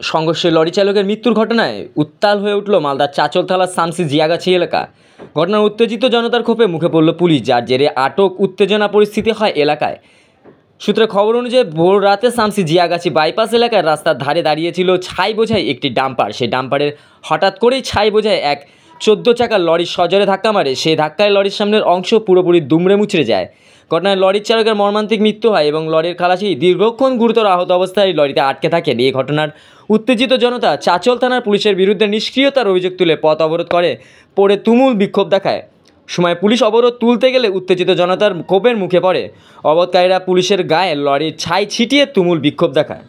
সংঘর্ষে লরি চালকের মৃত্যুর ঘটনায় উত্তাল হয়ে উঠল মালদার চাচল থানার শামসি জিয়াগাছি এলাকা। ঘটনার উত্তেজিত জনতার ক্ষোভে মুখে পড়ল পুলিশ, যার জেরে আটক উত্তেজনা পরিস্থিতি হয় এলাকায়। সূত্রে খবর অনুযায়ী ভোর রাতে শামসি জিয়াগাছি বাইপাস এলাকায় রাস্তার ধারে দাঁড়িয়েছিল ছাই বোঝাই একটি ডাম্পার। সেই ডাম্পারের হঠাৎ করেই ছাই বোঝায় এক 14 চাকার লরির সজোরে ধাক্কা মারে। সেই ধাক্কায় লরির সামনের অংশ পুরোপুরি দুমড়ে মুচড়ে যায়। ঘটনায় লরির চালকের মর্মান্তিক মৃত্যু হয় এবং লরির খালাসি দীর্ঘক্ষণ গুরুতর আহত অবস্থায় লরিতে আটকে থাকেন। এই ঘটনার উত্তেজিত জনতা চাচল থানার পুলিশের বিরুদ্ধে নিষ্ক্রিয়তার অভিযোগ তুলে পথ অবরোধ করে পরে তুমুল বিক্ষোভ দেখায়। সময় পুলিশ অবরোধ তুলতে গেলে উত্তেজিত জনতার ক্ষোভের মুখে পড়ে। অবরোধকারীরা পুলিশের গায়ে লরির ছাই ছিটিয়ে তুমুল বিক্ষোভ দেখায়।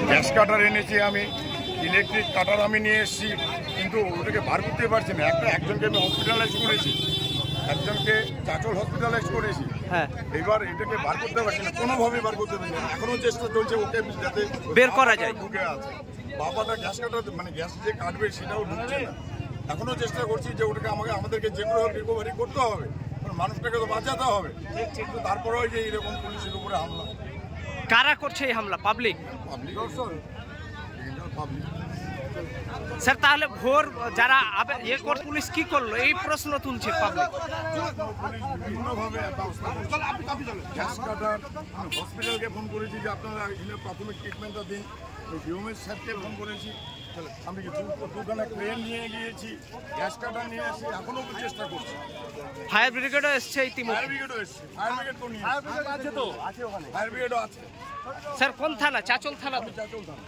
গ্যাস কাটার এনেছি, আমি ইলেকট্রিক কাটার আমি নিয়ে এসেছি, কিন্তু ওটাকে বার করতে পারছি না। একজনকে আমি হসপিটালাইজ করেছি, একজনকে চাচল হসপিটালাইজ করেছি। হ্যাঁ, এবার এটাকে বার করতে পারছি না, কোনোভাবেই বার করতে পারছি না। এখনো চেষ্টা চলছে ওকে যাতে বের করা যায়। ঢুকে আছে বাবাটা গ্যাস কাটার, মানে গ্যাস যে কাটবে সেটাও ঢুকছে না। এখনো চেষ্টা করছি যে ওটাকে আমাদেরকে যে কোনো রিকভারি করতে হবে, মানুষটাকে তো বাঁচাতে হবে। কিন্তু তারপরেও যে এরকম পুলিশের উপরে হামলা। কারা করছে এই হামলা? পাবলিক। স্যার, তাহলে ভোর যারা পুলিশ কি করলো এই প্রশ্ন তুলছে পাবলিক। বিভিন্নভাবে গ্যাস কাটার হসপিটালকে ফোন করেছি যে আপনারা এখানে প্রাথমিক ট্রিটমেন্টটা দিন। ডিওমের স্যারকে ফোন করেছি, আমি দুখানে ক্রেন নিয়ে গিয়েছি, গ্যাস কাটার নিয়ে এসে এখনো চেষ্টা করছি। ফায়ার ব্রিগেডও এসছে ইতিমধ্যে। ফায়ার ব্রিগেডও এসছে, ফায়ার ব্রিগেড তো নিয়ে আছে, তো আছে ওখানে ফায়ার ব্রিগেডও আছে। স্যার, কোন থানা? চাচল থানা। চাচল থানা।